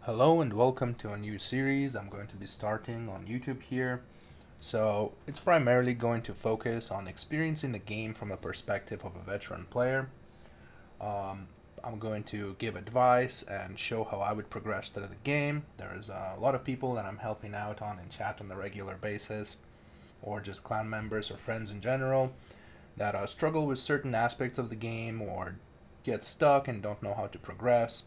Hello and welcome to a new series I'm going to be starting on YouTube here. So it's primarily going to focus on experiencing the game from a perspective of a veteran player. Um, I'm going to give advice and show how I would progress through the game. There's a lot of people that I'm helping out on in chat on a regular basis, or just clan members or friends in general that struggle with certain aspects of the game or get stuck and don't know how to progress.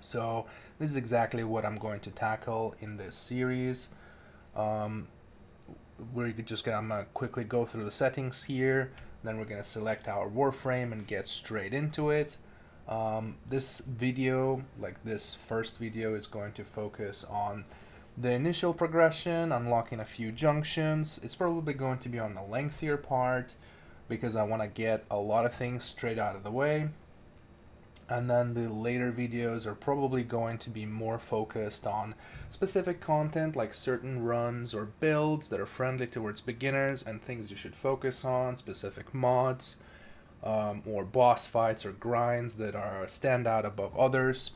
So this is exactly what I'm going to tackle in this series. Um, we're just gonna I'm gonna quickly go through the settings here. Then we're gonna select our Warframe and get straight into it. This video, like this first video, is going to focus on the initial progression, unlocking a few junctions. It's probably going to be on the lengthier part because I want to get a lot of things straight out of the way. And then the later videos are probably going to be more focused on specific content like certain runs or builds that are friendly towards beginners and things you should focus on, specific mods, or boss fights or grinds that are stand out above others.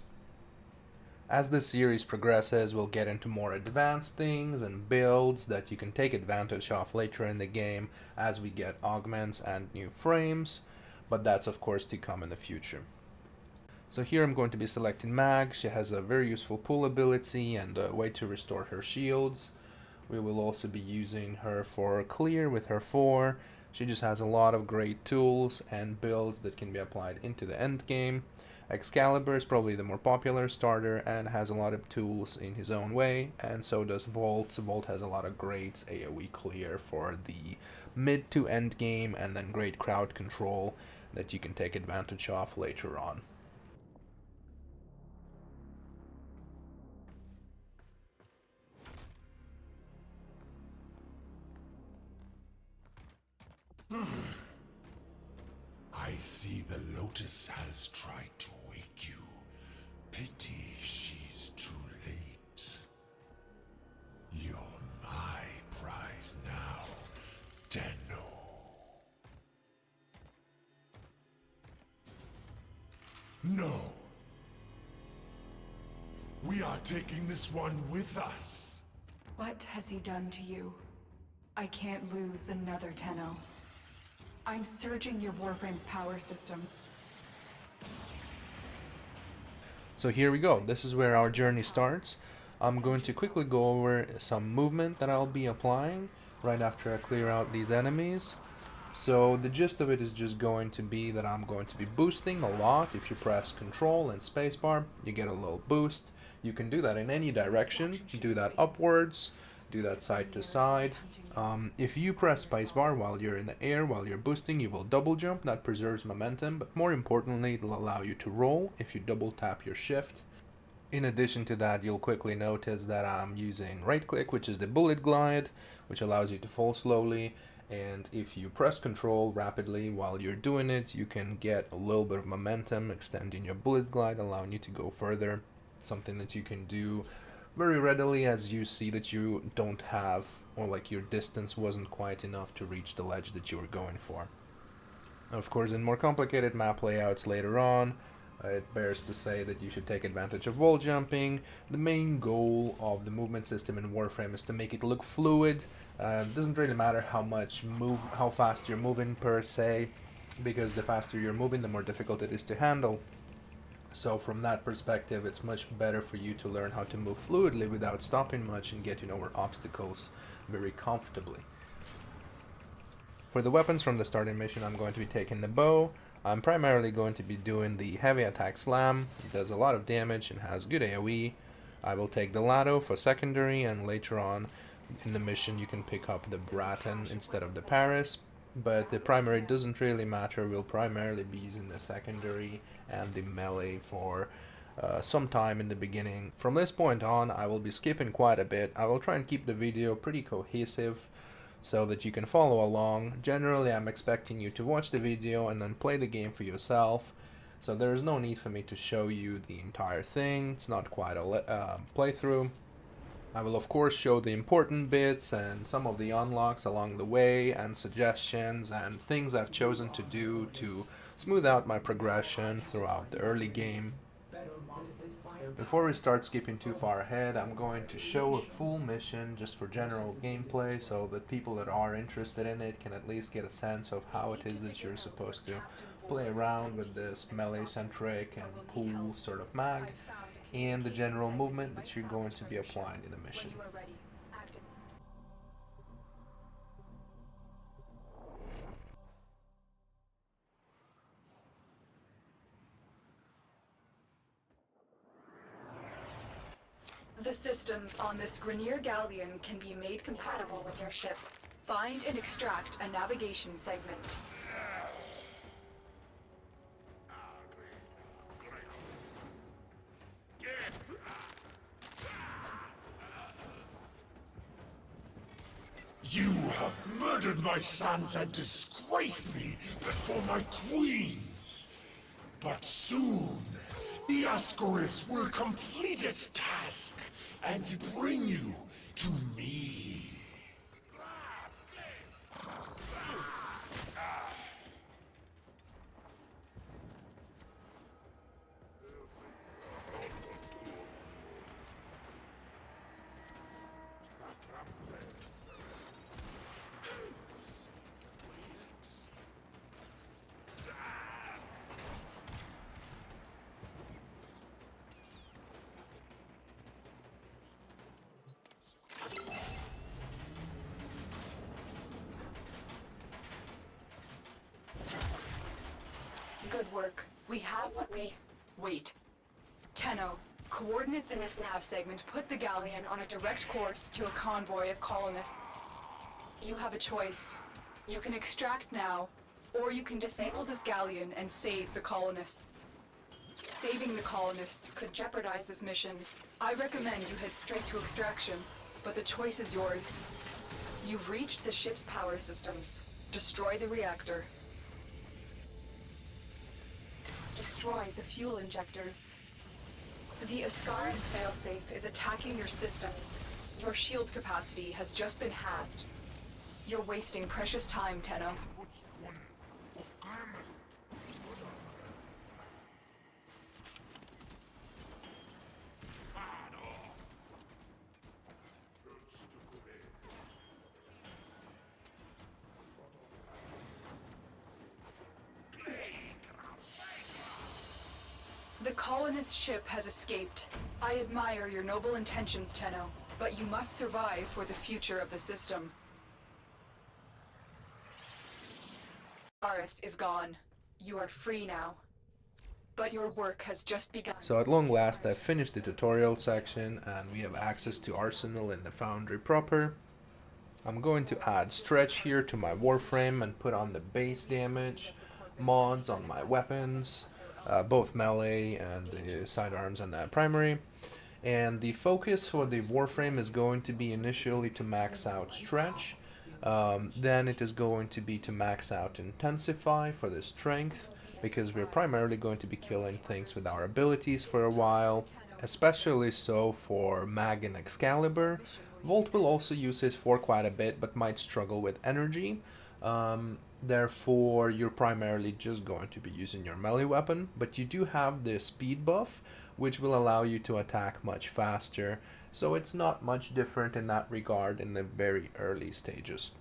As the series progresses, we'll get into more advanced things and builds that you can take advantage of later in the game as we get augments and new frames, but that's of course to come in the future. So here I'm going to be selecting Mag. She has a very useful pull ability and a way to restore her shields. We will also be using her for clear with her 4. She just has a lot of great tools and builds that can be applied into the end game. Excalibur is probably the more popular starter and has a lot of tools in his own way, and so does Volt. Volt has a lot of great AoE clear for the mid to end game and then great crowd control that you can take advantage of later on. I see the Lotus has tried to wake you. Pity she's too late. You're my prize now, Tenno. No. We are taking this one with us. What has he done to you? I can't lose another Tenno. I'm surging your Warframe's power systems. So here we go. This is where our journey starts. I'm going to quickly go over some movement that I'll be applying right after I clear out these enemies. So the gist of it is just going to be that I'm going to be boosting a lot. If you press Control and Spacebar, you get a little boost. You can do that in any direction. Do that upwards, do that side to side. If you press spacebar while you're in the air, while you're boosting, you will double jump. That preserves momentum, but more importantly, it will allow you to roll if you double tap your shift. In addition to that, you'll quickly notice that I'm using right click, which is the bullet glide, which allows you to fall slowly. And if you press control rapidly while you're doing it, you can get a little bit of momentum, extending your bullet glide, allowing you to go further. Something that you can do very readily as you see that you don't have, or like your distance wasn't quite enough to reach the ledge that you were going for. Of course, in more complicated map layouts later on, it bears to say that you should take advantage of wall jumping. The main goal of the movement system in Warframe is to make it look fluid. It doesn't really matter how fast you're moving per se, because the faster you're moving, the more difficult it is to handle. So from that perspective, it's much better for you to learn how to move fluidly without stopping much and getting over obstacles very comfortably. For the weapons from the starting mission, I'm going to be taking the bow. I'm primarily going to be doing the heavy attack slam. It does a lot of damage and has good AoE. I will take the Lado for secondary, and later on in the mission you can pick up the Bratten instead of the Paris. But the primary doesn't really matter. We'll primarily be using the secondary and the melee for some time in the beginning. From this point on, I will be skipping quite a bit. I will try and keep the video pretty cohesive so that you can follow along. Generally, I'm expecting you to watch the video and then play the game for yourself. So there is no need for me to show you the entire thing. It's not quite a playthrough. I will of course show the important bits and some of the unlocks along the way and suggestions and things I've chosen to do to smooth out my progression throughout the early game. Before we start skipping too far ahead, I'm going to show a full mission just for general gameplay so that people that are interested in it can at least get a sense of how it is that you're supposed to play around with this melee-centric and pool sort of mag, and the general movement that you're going to be applying in the mission. The systems on this Grenier galleon can be made compatible with your ship. Find and extract a navigation segment. You have murdered my sons and disgraced me before my queens. But soon, the Ascaris will complete its task and bring you to me. Good work. We have what we... Wait. Tenno, coordinates in this nav segment put the galleon on a direct course to a convoy of colonists. You have a choice. You can extract now, or you can disable this galleon and save the colonists. Saving the colonists could jeopardize this mission. I recommend you head straight to extraction, but the choice is yours. You've reached the ship's power systems. Destroy the reactor. Destroy the fuel injectors. The Ascaris failsafe is attacking your systems. Your shield capacity has just been halved. You're wasting precious time, Tenno. The colonist ship has escaped. I admire your noble intentions, Tenno, but you must survive for the future of the system. Ascaris is gone. You are free now. But your work has just begun. So at long last I've finished the tutorial section and we have access to Arsenal in the Foundry proper. I'm going to add stretch here to my Warframe and put on the base damage mods on my weapons, both melee and the sidearms and primary. And the focus for the Warframe is going to be initially to max out stretch, then it is going to be to max out intensify for the strength, because we're primarily going to be killing things with our abilities for a while, especially so for Mag and Excalibur. Volt will also use his for quite a bit, but might struggle with energy. Therefore, you're primarily just going to be using your melee weapon, but you do have the speed buff, which will allow you to attack much faster, so it's not much different in that regard in the very early stages.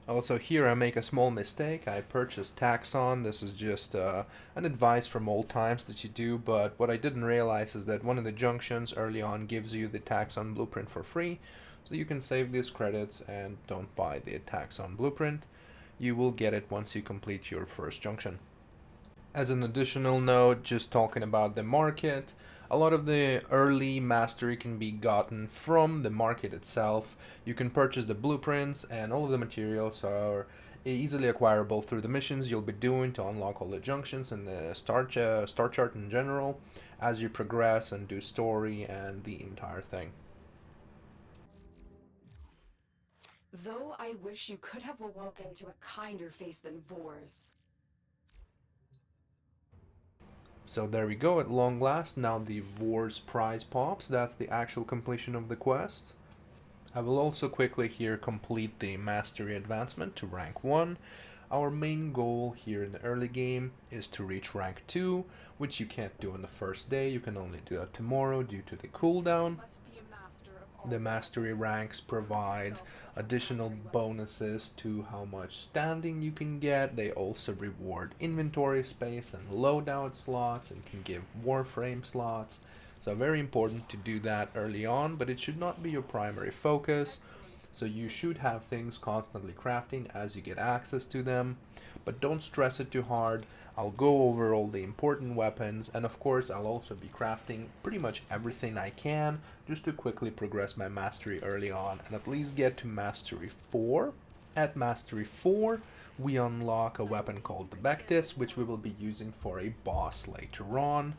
Also here I make a small mistake. I purchased Taxon. This is just an advice from old times that you do, but what I didn't realize is that one of the junctions early on gives you the Taxon blueprint for free, so you can save these credits and don't buy the Taxon blueprint. You will get it once you complete your first junction. As an additional note, just talking about the market, a lot of the early mastery can be gotten from the market itself. You can purchase the blueprints and all of the materials are easily acquirable through the missions you'll be doing to unlock all the junctions and the star chart in general as you progress and do story and the entire thing. Though I wish you could have awoken to a kinder face than Vor's. So there we go, at long last, now the Vor's prize pops. That's the actual completion of the quest. I will also quickly here complete the mastery advancement to rank 1. Our main goal here in the early game is to reach rank 2, which you can't do on the first day. You can only do that tomorrow due to the cooldown. The mastery ranks provide additional bonuses to how much standing you can get. They also reward inventory space and loadout slots and can give Warframe slots. So very important to do that early on, but it should not be your primary focus. So you should have things constantly crafting as you get access to them, but don't stress it too hard. I'll go over all the important weapons, and of course I'll also be crafting pretty much everything I can just to quickly progress my mastery early on and at least get to mastery 4. At mastery 4 we unlock a weapon called the Bectis, which we will be using for a boss later on.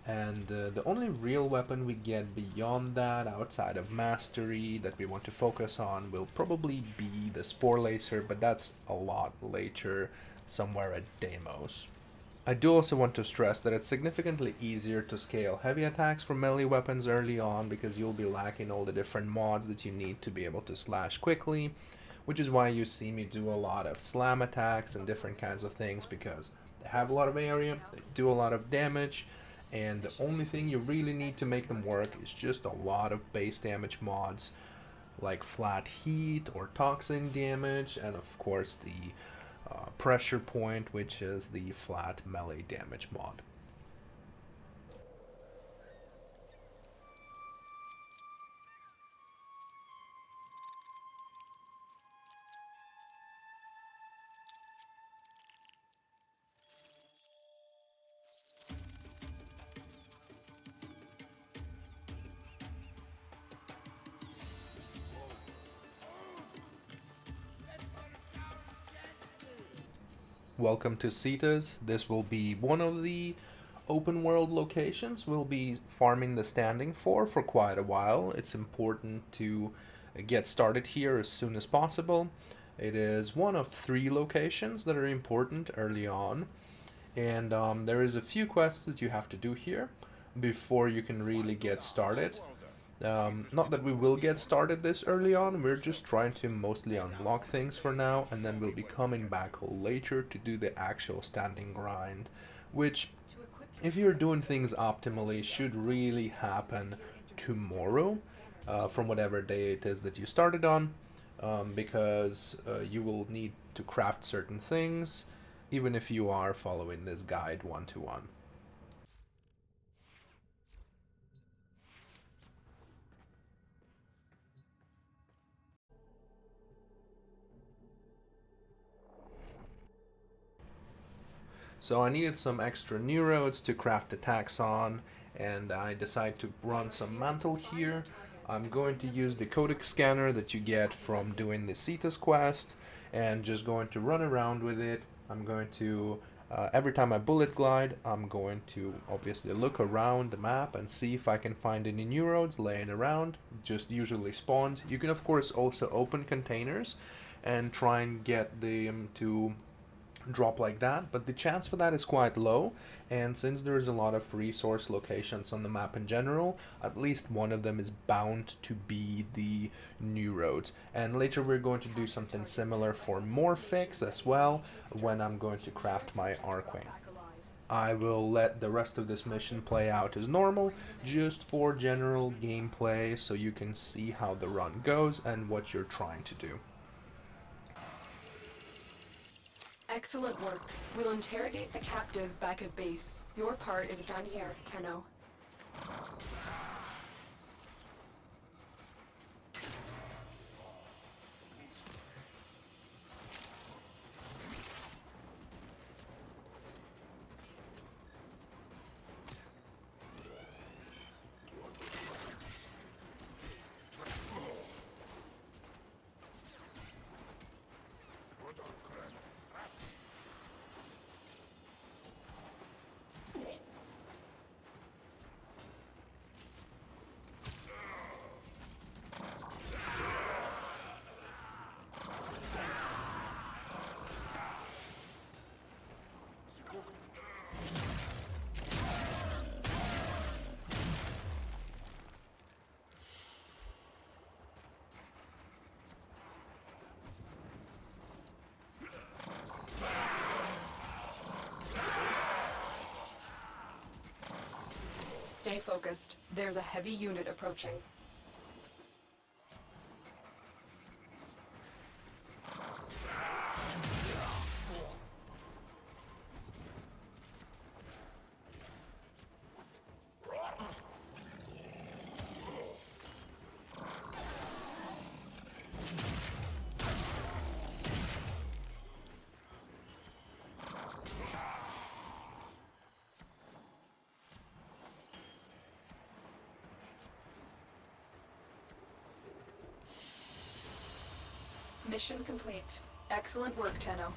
And the only real weapon we get beyond that, outside of mastery, that we want to focus on will probably be the Spore Lacer, but that's a lot later, somewhere at Deimos. I do also want to stress that it's significantly easier to scale heavy attacks from melee weapons early on, because you'll be lacking all the different mods that you need to be able to slash quickly, which is why you see me do a lot of slam attacks and different kinds of things, because they have a lot of area, they do a lot of damage, and the only thing you really need to make them work is just a lot of base damage mods like flat heat or toxin damage, and of course the pressure point, which is the flat melee damage mod. Welcome to Cetas. This will be one of the open world locations we'll be farming the standing for quite a while. It's important to get started here as soon as possible. It is one of 3 locations that are important early on, and there is a few quests that you have to do here before you can really get started. Not that we will get started this early on, we're just trying to mostly unlock things for now, and then we'll be coming back later to do the actual standing grind, which, if you're doing things optimally, should really happen tomorrow, from whatever day it is that you started on, because you will need to craft certain things, even if you are following this guide one-to-one. So I needed some extra neurodes to craft attacks on, and I decided to run some mantle here. I'm going to use the codec scanner that you get from doing the Cetas quest, and just going to run around with it. I'm going to, every time I bullet glide, I'm going to obviously look around the map and see if I can find any neurodes laying around, just usually spawned. You can of course also open containers and try and get them to drop like that, but the chance for that is quite low, and since there is a lot of resource locations on the map in general, at least one of them is bound to be the new roads. And later we're going to do something similar for Morphix as well, when I'm going to craft my Arcane. I will let the rest of this mission play out as normal, just for general gameplay, so you can see how the run goes and what you're trying to do. Excellent work. We'll interrogate the captive back at base. Your part is done here, Tenno. Stay focused. There's a heavy unit approaching. Mission complete. Excellent work, Tenno.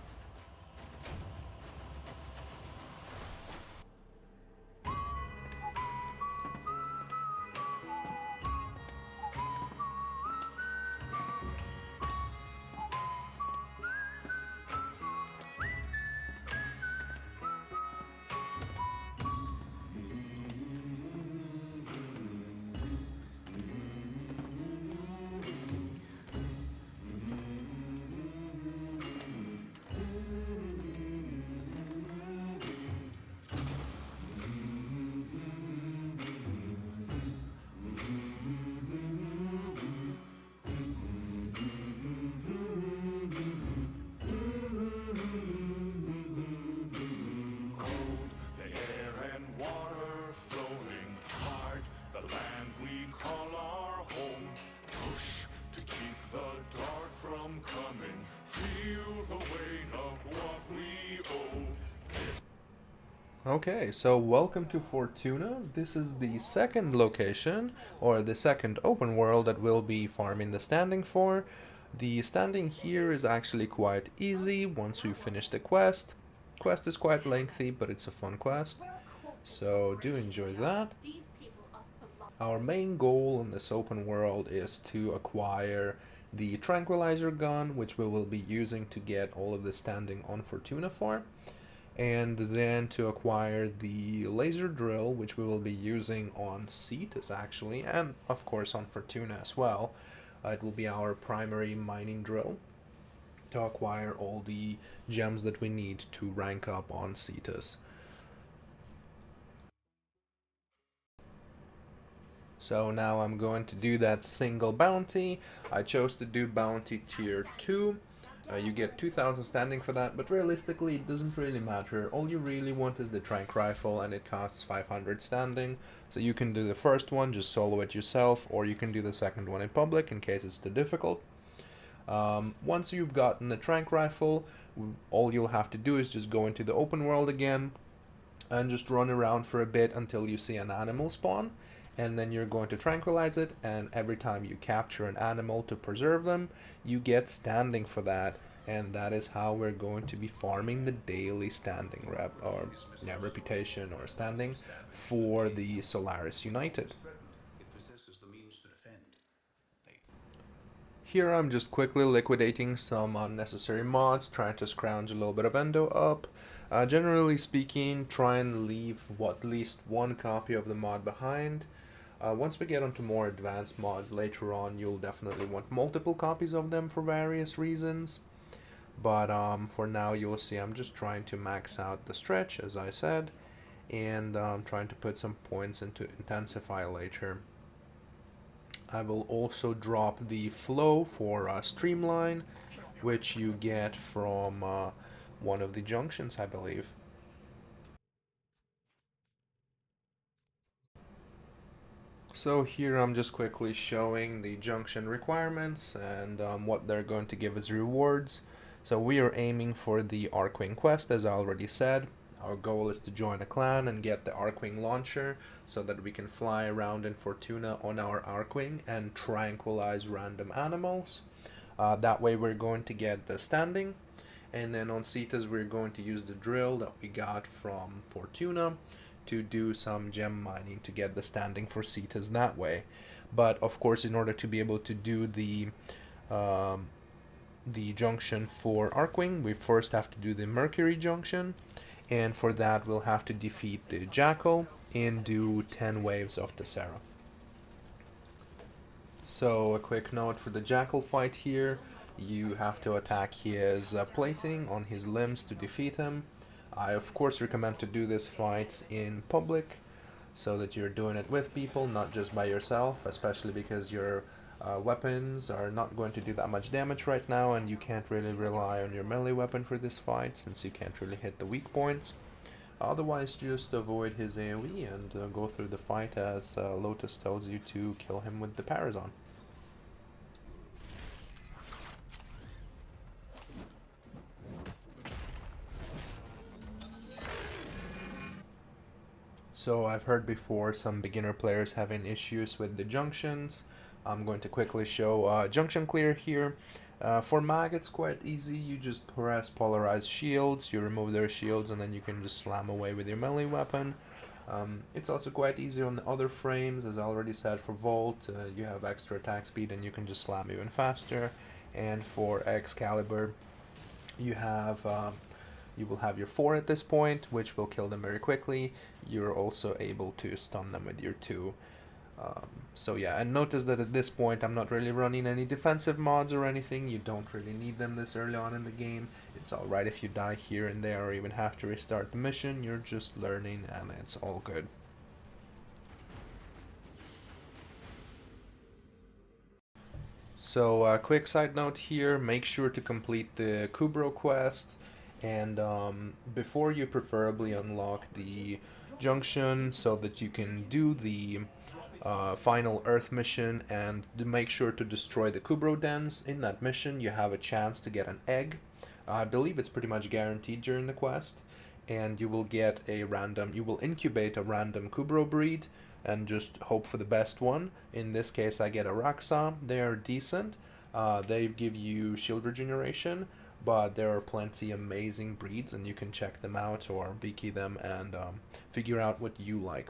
Okay, so welcome to Fortuna. This is the second location, or the second open world that we'll be farming the standing for. The standing here is actually quite easy once we finish the quest. Quest is quite lengthy, but it's a fun quest, so do enjoy that. Our main goal in this open world is to acquire the tranquilizer gun, which we will be using to get all of the standing on Fortuna for, and then to acquire the laser drill, which we will be using on Cetus actually, and of course on Fortuna as well. It will be our primary mining drill to acquire all the gems that we need to rank up on Cetus. So now I'm going to do that single bounty. I chose to do bounty tier 2. You get 2000 standing for that, but realistically it doesn't really matter. All you really want is the trank rifle, and it costs 500 standing. So you can do the first one, just solo it yourself, or you can do the second one in public in case it's too difficult. Once you've gotten the trank rifle, all you'll have to do is just go into the open world again and just run around for a bit until you see an animal spawn, and then you're going to tranquilize it, and every time you capture an animal to preserve them, you get standing for that, and that is how we're going to be farming the daily standing reputation or standing for the Solaris United. Here I'm just quickly liquidating some unnecessary mods, trying to scrounge a little bit of endo up. Generally speaking, try and leave at least one copy of the mod behind. Once we get onto more advanced mods later on, you'll definitely want multiple copies of them for various reasons. But for now, you'll see I'm just trying to max out the stretch, as I said, and trying to put some points into intensify later. I will also drop the flow for streamline, which you get from one of the junctions, I believe. So here I'm just quickly showing the junction requirements and what they're going to give as rewards. So we are aiming for the Archwing quest, as I already said. Our goal is to join a clan and get the Archwing launcher so that we can fly around in Fortuna on our Archwing and tranquilize random animals. That way we're going to get the standing, and then on Cetus we're going to use the drill that we got from Fortuna to do some gem mining to get the standing for Cetus that way. But of course, in order to be able to do the junction for Archwing, we first have to do the Mercury junction, and for that we'll have to defeat the Jackal and do 10 waves of Tessera. So a quick note for the Jackal fight here: you have to attack his plating on his limbs to defeat him. I of course recommend to do this fight in public, so that you're doing it with people, not just by yourself, especially because your weapons are not going to do that much damage right now, and you can't really rely on your melee weapon for this fight since you can't really hit the weak points. Otherwise, just avoid his AoE and go through the fight as Lotus tells you to kill him with the Parazon. So I've heard before some beginner players having issues with the junctions. I'm going to quickly show junction clear here. For mag it's quite easy, you just press polarized shields, you remove their shields and then you can just slam away with your melee weapon. It's also quite easy on the other frames, as I already said. For Volt you have extra attack speed and you can just slam even faster, and for Excalibur you have you will have your 4 at this point, which will kill them very quickly. You're also able to stun them with your 2. So yeah, and notice that at this point I'm not really running any defensive mods or anything. You don't really need them this early on in the game. It's alright if you die here and there or even have to restart the mission. You're just learning and it's all good. So quick side note here, make sure to complete the Kubro quest, and before you preferably unlock the junction so that you can do the final Earth mission, and to make sure to destroy the Kubro dens. In that mission you have a chance to get an egg. I believe it's pretty much guaranteed during the quest, and you will get a random, you will incubate a random Kubro breed and just hope for the best one. In this case I get a Raksa. They are decent. They give you shield regeneration, but there are plenty amazing breeds and you can check them out or wiki them and figure out what you like.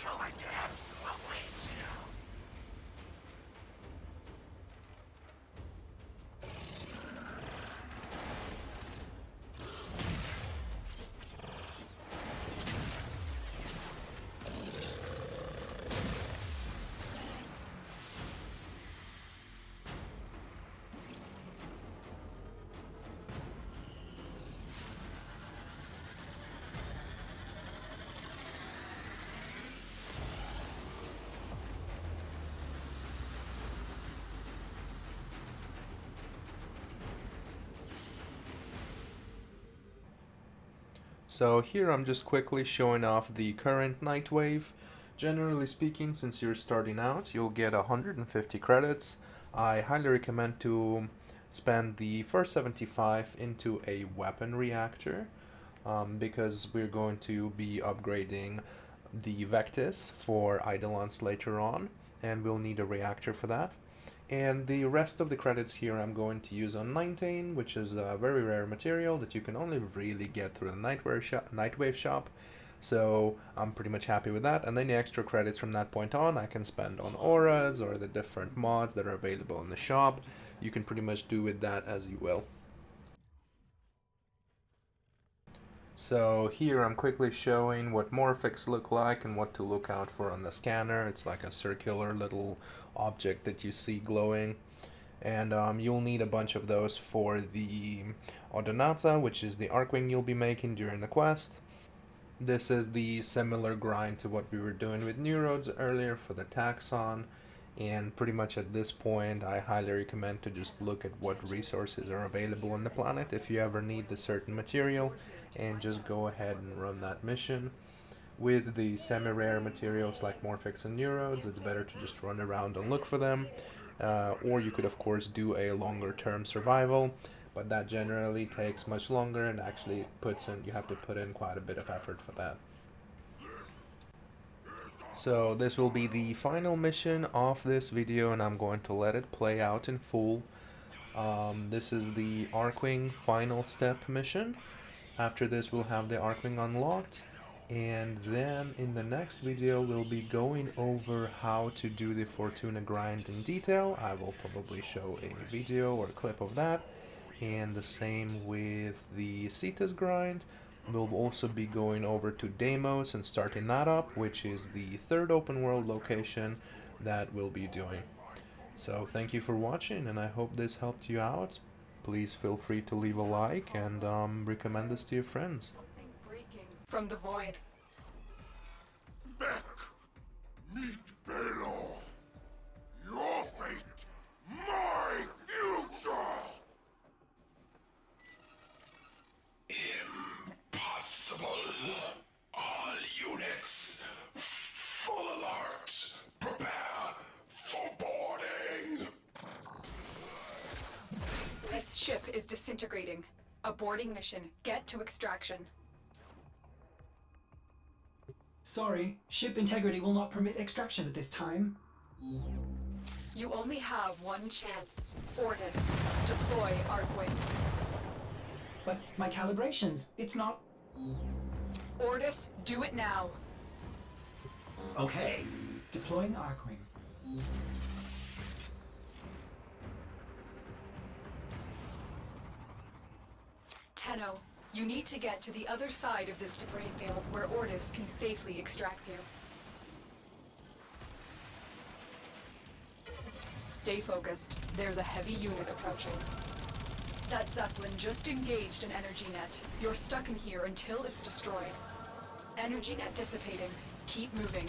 Your death awaits you. So here I'm just quickly showing off the current night wave. Generally speaking, since you're starting out, you'll get 150 credits. I highly recommend to spend the first 75 into a weapon reactor, because we're going to be upgrading the Vectis for Eidolons later on, and we'll need a reactor for that. And the rest of the credits here I'm going to use on Ninetane, which is a very rare material that you can only really get through the Nightwave shop. So I'm pretty much happy with that, and any extra credits from that point on I can spend on auras or the different mods that are available in the shop. You can pretty much do with that as you will. So here I'm quickly showing what Morphics look like and what to look out for on the scanner. It's like a circular little object that you see glowing. And you'll need a bunch of those for the Odonata, which is the Archwing you'll be making during the quest. This is the similar grind to what we were doing with Neurodes earlier for the Taxon. And pretty much at this point I highly recommend to just look at what resources are available on the planet if you ever need the certain material, and just go ahead and run that mission. With the semi-rare materials like Morphics and Neurodes, it's better to just run around and look for them, or you could of course do a longer term survival, but that generally takes much longer and actually you have to put in quite a bit of effort for that. So this will be the final mission of this video, and I'm going to let it play out in full. This is the Archwing final step mission. After this we'll have the Archwing unlocked, and then in the next video we'll be going over how to do the Fortuna grind in detail. I will probably show a video or a clip of that, and the same with the Cetus grind. we'll also be going over to Deimos and starting that up, which is the third open world location that we'll be doing. So thank you for watching, and I hope this helped you out. Please feel free to leave a like and recommend this to your friends. Something breaking from the void. Beck, meet Balor. Your fate, my future! Impossible. All units, full alert. Prepare for boarding. This ship is disintegrating. Aborting mission. Get to extraction. Sorry, ship integrity will not permit extraction at this time. You only have one chance. Ortis, deploy Arcwing. But my calibrations, it's not... Ortis, do it now. Okay, deploying Arcwing. Tenno, you need to get to the other side of this debris field where Ortis can safely extract you. Stay focused. There's a heavy unit approaching. That Zeppelin just engaged an energy net. You're stuck in here until it's destroyed. Energy net dissipating. Keep moving.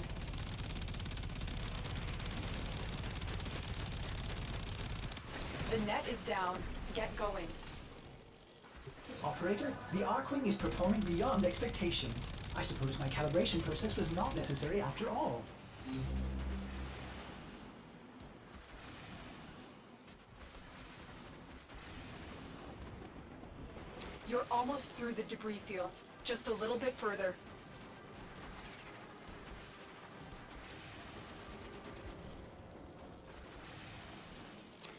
The net is down. Get going. Operator, the Arcwing is performing beyond expectations. I suppose my calibration process was not necessary after all. You're almost through the debris field. Just a little bit further.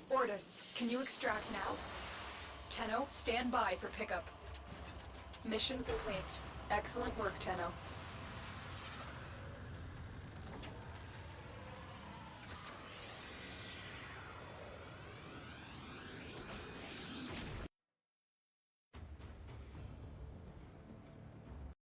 Ortis, can you extract now? Tenno, stand by for pickup. Mission complete. Excellent work, Tenno.